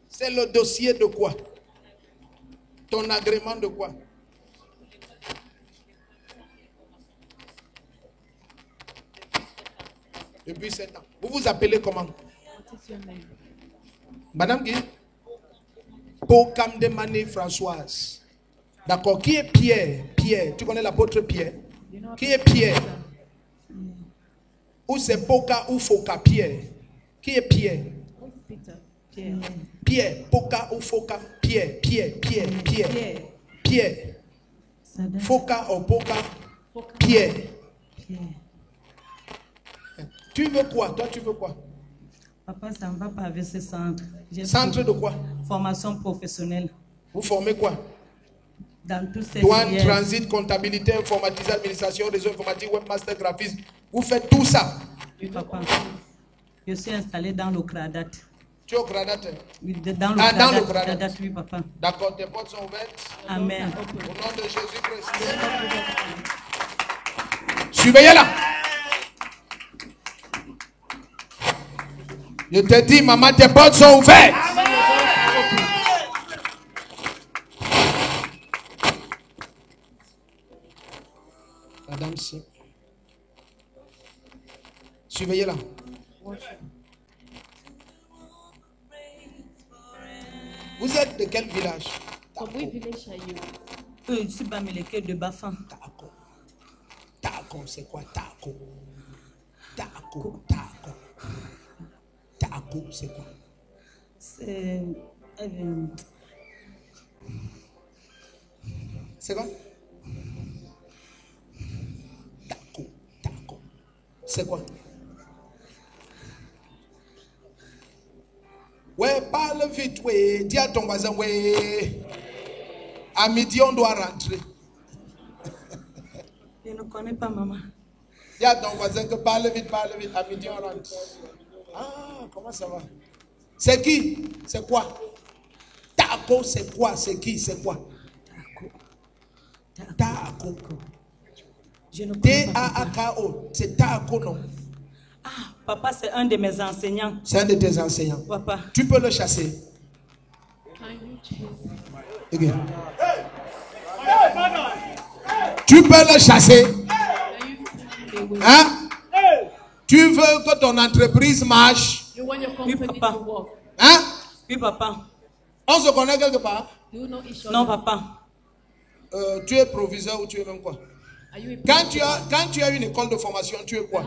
C'est le dossier de quoi? Ton agrément de quoi? Depuis 7 ans. Vous vous appelez comment? Madame Guy? Pokamdemane Françoise. D'accord. Qui est Pierre? Pierre. Tu connais l'apôtre Pierre? Qui est Pierre? Ou c'est Poka ou Foka Pierre? Qui est Pierre? Pierre. Poka ou Foka? Pierre. Foka ou Poka? Pierre. Tu veux quoi? Toi, tu veux quoi? Papa, ça ne va pas avec ce centre. Centre de quoi? Formation professionnelle. Vous formez quoi? Dans tous ces douane, filières. transit, comptabilité, informatisation, administration, réseau informatique, webmaster, graphisme. Vous faites tout ça? Oui, papa. Je suis installé dans le CRADAT. Tu es au CRADAT? Oui, dans le dans le CRADAT, oui, papa. D'accord, tes portes sont ouvertes. Amen. Au nom de Jésus-Christ. Surveillez-la. Je te dis, maman, tes portes sont ouvertes. Madame, si. Surveillez-la. Vous êtes de quel village? Je suis Bamileke de Bafan. Taco, c'est quoi taco? Taco, c'est quoi? C'est... C'est quoi? Taco. C'est quoi? Ouais, parle vite, ouais. Dis à ton voisin, ouais. À midi, on doit rentrer. Je ne connais pas, maman. Dis à ton voisin que parle vite. À midi, on rentre. Ah, comment ça va? C'est qui? C'est quoi? Taco, c'est quoi? C'est qui? C'est quoi? Taco. T-A-A-K-O. C'est taco, non? Ah, papa, c'est un de mes enseignants. C'est un de tes enseignants. Papa. Tu peux le chasser. Okay. Tu peux le chasser. Hein? Tu veux que ton entreprise marche? Oui, papa. Hein? Oui, papa. On se connaît quelque part? Non, papa. Tu es proviseur ou tu es même quoi? Quand tu as une école de formation, tu es quoi?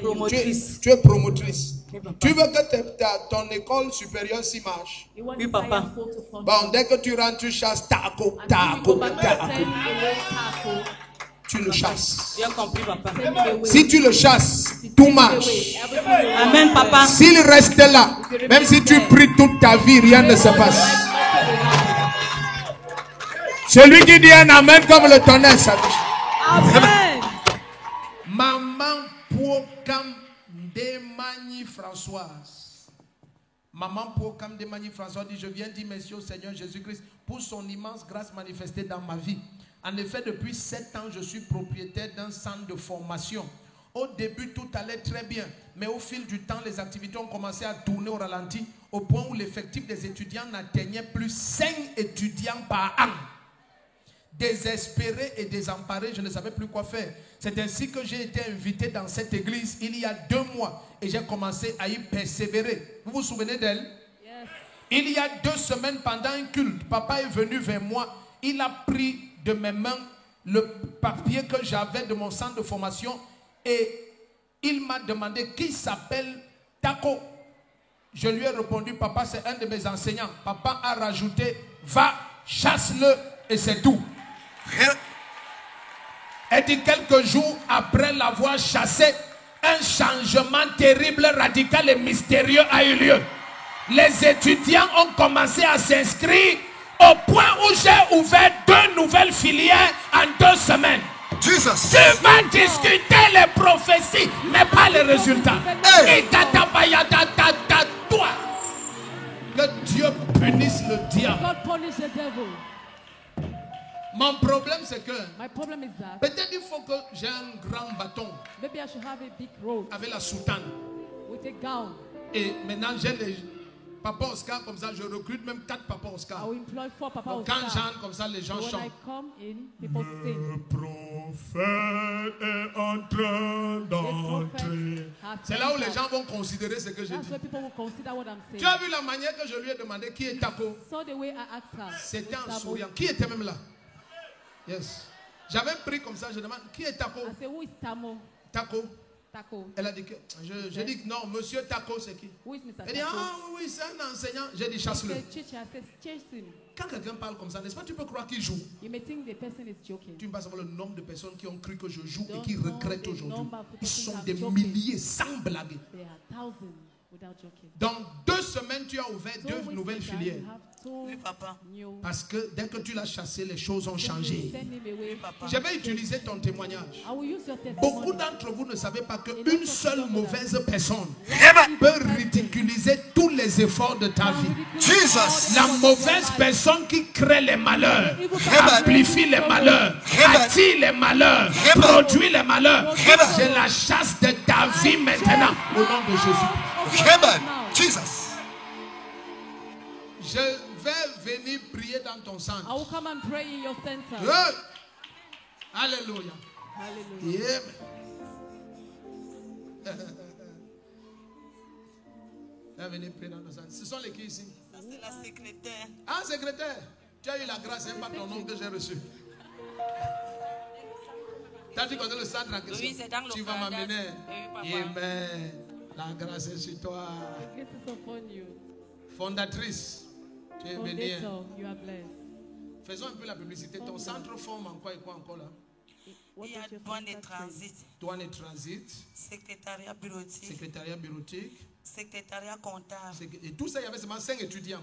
Promotrice. Tu es promotrice. Oui, Tu veux que ton école supérieure s'y marche? Oui, papa. Bon, dès que tu rentres, tu chasses taco. Tu le chasses. J'ai compris, papa. Si tu le chasses, tout marche. Amen, papa. S'il reste là, même si tu pries toute ta vie, rien ne se passe. Celui qui dit un amen comme le tonnerre, ça touche. Amen. Maman Pokam Demani Françoise. Maman Pokam Demani Françoise dit: je viens dire merci au Seigneur Jésus-Christ pour son immense grâce manifestée dans ma vie. En effet, depuis 7 ans, je suis propriétaire d'un centre de formation. Au début, tout allait très bien, mais au fil du temps, les activités ont commencé à tourner au ralenti, au point où l'effectif des étudiants n'atteignait plus 5 étudiants par an. Désespéré et désemparé, je ne savais plus quoi faire. C'est ainsi que j'ai été invité dans cette église il y a 2 mois et j'ai commencé à y persévérer. Vous vous souvenez d'elle? Yes. Il y a 2 semaines, pendant un culte, papa est venu vers moi. Il a pris de mes mains le papier que j'avais de mon centre de formation et il m'a demandé qui s'appelle Taco. Je lui ai répondu: papa, c'est un de mes enseignants. Papa a rajouté: va, chasse-le et c'est tout. Et dit quelques jours après l'avoir chassé, un changement terrible, radical et mystérieux a eu lieu. Les étudiants ont commencé à s'inscrire au point où j'ai ouvert 2 nouvelles filières en 2 semaines. Jesus. Tu vas discuter les prophéties, mais pas les résultats. Hey. Que Dieu punisse le diable. Mon problème, c'est que peut-être il faut que j'ai un grand bâton maybe I should have a big robe avec la soutane. with a gown. Et maintenant, j'ai les Papa Oscar, comme ça, je recrute même 4 Papa Oscar. Donc, quand j'entre comme ça, les gens chantent. Le prophète est en train d'entrer. C'est là où les gens vont considérer ce que je dis. Tu as vu la manière que je lui ai demandé qui est Taco? C'était en souriant. Qui était même là? Yes. J'avais pris comme ça, je demande qui est Taco? Taco. Elle a dit que j'ai dit que non, monsieur Taco c'est qui? Elle dit ah oui, c'est un enseignant. J'ai dit chasse-le. Quand quelqu'un parle comme ça, n'est-ce pas, tu peux croire qu'il joue. Tu ne peux pas savoir le nombre de personnes qui ont cru que je joue et qui regrettent aujourd'hui. Ils sont des milliers sans blaguer. Dans 2 semaines, tu as ouvert 2 nouvelles filières. Oui, papa. Parce que dès que tu l'as chassé, les choses ont changé. Oui, papa. Je vais utiliser ton témoignage. Beaucoup d'entre vous ne savez pas qu'une seule mauvaise personne peut ridiculiser tous les efforts de ta vie. Jesus. La mauvaise personne qui crée les malheurs, amplifie les malheurs, attire les malheurs, produit les malheurs. Je la chasse de ta vie maintenant au nom de Jésus. Amen. Jesus. Je vais venir prier dans ton centre. I will come and pray in your center. Yeah. Alléluia. Hallelujah. Yeah. Je vais venir prier dans ton centre. Ce sont les qui ici? Ça, c'est la secrétaire. Ah, secrétaire. Tu as eu la grâce, c'est pas ton nom que j'ai reçu. T'as dit qu'on est le centre en question. Oui, c'est dans le tu vas m'amener. Oui, papa. Amen. La grâce est sur toi. This is upon you. Fondatrice. Tu es bénie. Fondator, you are blessed. Faisons un peu la publicité. Ton centre forme en quoi et quoi encore là? What Il y a does your douane et center transit, Douane et transit, secrétariat bureautique, secrétariat bureautique. secrétariat comptable. Et tout ça, il y avait seulement 5 étudiants.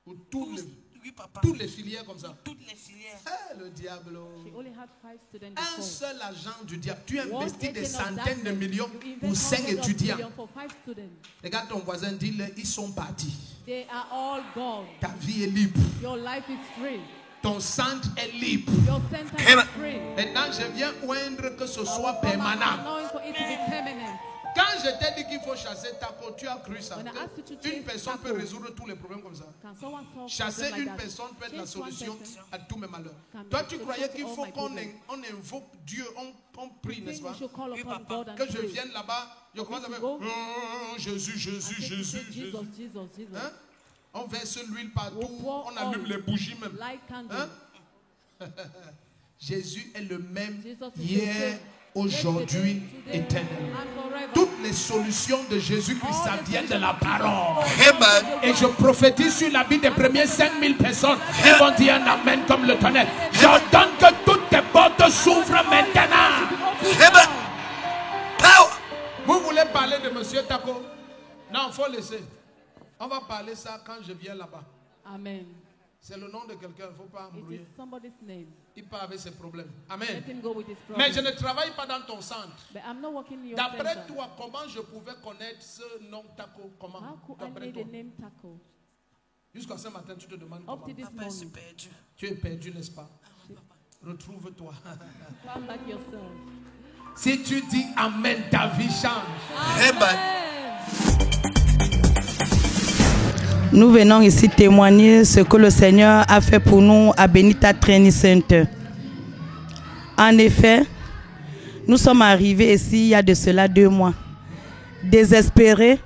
Pour toutes Oui, papa. toutes les filières comme ça. Toutes les filières. Eh, le diable. She only had 5 students Un before. seul agent du diable. Tu One investis des agent of centaines de darkness, millions you invest pour 5 hundreds of étudiants. millions for 5 students. Regarde ton voisin, dis-le, ils sont partis. They are all gone. Ta vie est libre. Your life is free. Ton centre est libre. Your center is free. Maintenant, je viens oindre que ce soit Come and permanent. anoint for it to be permanent. Quand je t'ai dit qu'il faut chasser Taco, tu as cru ça. When I asked you to Une chase personne Taco, peut résoudre tous les problèmes comme ça. Can someone solve Chasser problem like une that? personne peut être la Chase one solution person. à tous mes malheurs. Can be Toi, the tu solution croyais to qu'il all faut my qu'on problems. on invoque Dieu, on prie, You n'est-ce think pas? we should call Oui, upon papa. God and Que je pray? vienne là-bas, je commence à faire go. Jésus, Jésus, I think Jésus, to say Jésus. Jesus, Jesus, Jesus. Hein? On verse l'huile partout, We'll pour on allume oil. les bougies même. Light candles. Hein? Jésus est le même Jesus is the hier, same. aujourd'hui, Yesterday, today, éternellement. and forever. Toutes les solutions de Jésus-Christ, ça vient de la parole. Amen. Et je prophétise sur la vie des premiers 5000 personnes qui vont dire un amen comme le tonnerre. J'ordonne que toutes tes portes s'ouvrent maintenant. Amen. Power. Vous voulez parler de monsieur Taco? Non, il faut laisser. On va parler ça quand je viens là-bas. Amen. C'est le nom de quelqu'un, il ne faut pas It is embrouiller. somebody's name. Il part avec ses problèmes. Let Amen. him go with his Mais problem. je ne travaille pas dans ton centre. But I'm not working in your D'après center. toi, comment je pouvais connaître ce nom Taco? Comment? How could I D'après need toi. the name Taco? Jusqu'à ce matin, tu te demandes Up comment. to this Papa, je suis morning. perdu. Tu es perdu, n'est-ce pas? Retrouve-toi. Come back yourself. Si tu dis Amen, ta vie change. Amen. Nous venons ici témoigner ce que le Seigneur a fait pour nous à Benita Training Center. En effet, nous sommes arrivés ici il y a de cela 2 mois, désespérés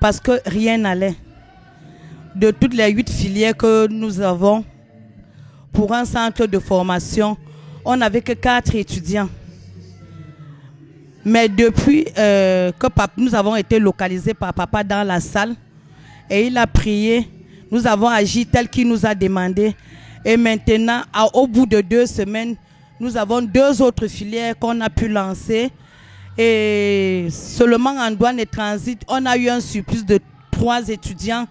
parce que rien n'allait. De toutes les 8 filières que nous avons pour un centre de formation, on n'avait que 4 étudiants. Mais depuis que nous avons été localisés par papa dans la salle, et il a prié, nous avons agi tel qu'il nous a demandé. Et maintenant, au bout de 2 semaines, nous avons 2 autres filières qu'on a pu lancer. Et seulement en douane et transit, on a eu un surplus de 3 étudiants.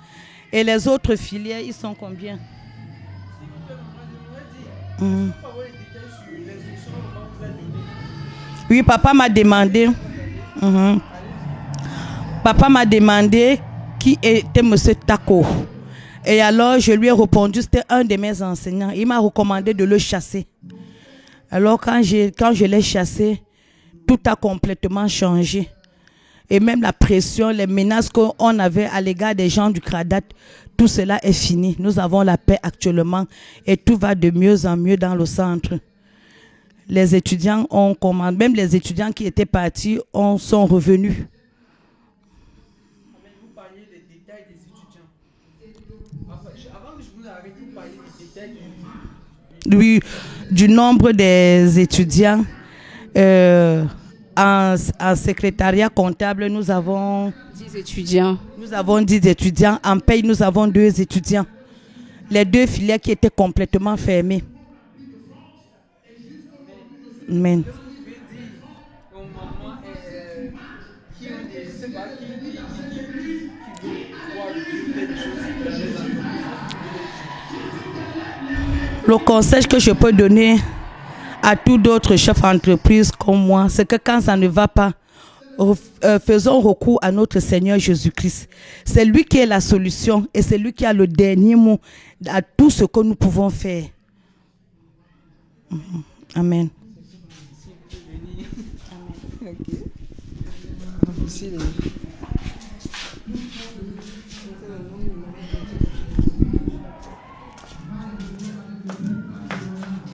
Et les autres filières, ils sont combien? Oui, papa m'a demandé. Papa m'a demandé qui était M. Taco. Et alors, je lui ai répondu, c'était un de mes enseignants. Il m'a recommandé de le chasser. Alors, quand je l'ai chassé, tout a complètement changé. Et même la pression, les menaces qu'on avait à l'égard des gens du CRADAT, tout cela est fini. Nous avons la paix actuellement et tout va de mieux en mieux dans le centre. Les étudiants ont commandé, même les étudiants qui étaient partis sont revenus. Vous parliez des détails des étudiants. Avant que je vous arrête, vous parliez des détails Oui, du nombre des étudiants. En secrétariat comptable, nous avons 10 étudiants. Nous avons 10 étudiants. En paye, nous avons 2 étudiants. Les 2 filières qui étaient complètement fermées. Amen. Le conseil que je peux donner à tous d'autres chefs d'entreprise comme moi, c'est que quand ça ne va pas, faisons recours à notre Seigneur Jésus-Christ. C'est lui qui est la solution et c'est lui qui a le dernier mot à tout ce que nous pouvons faire. Amen. Okay.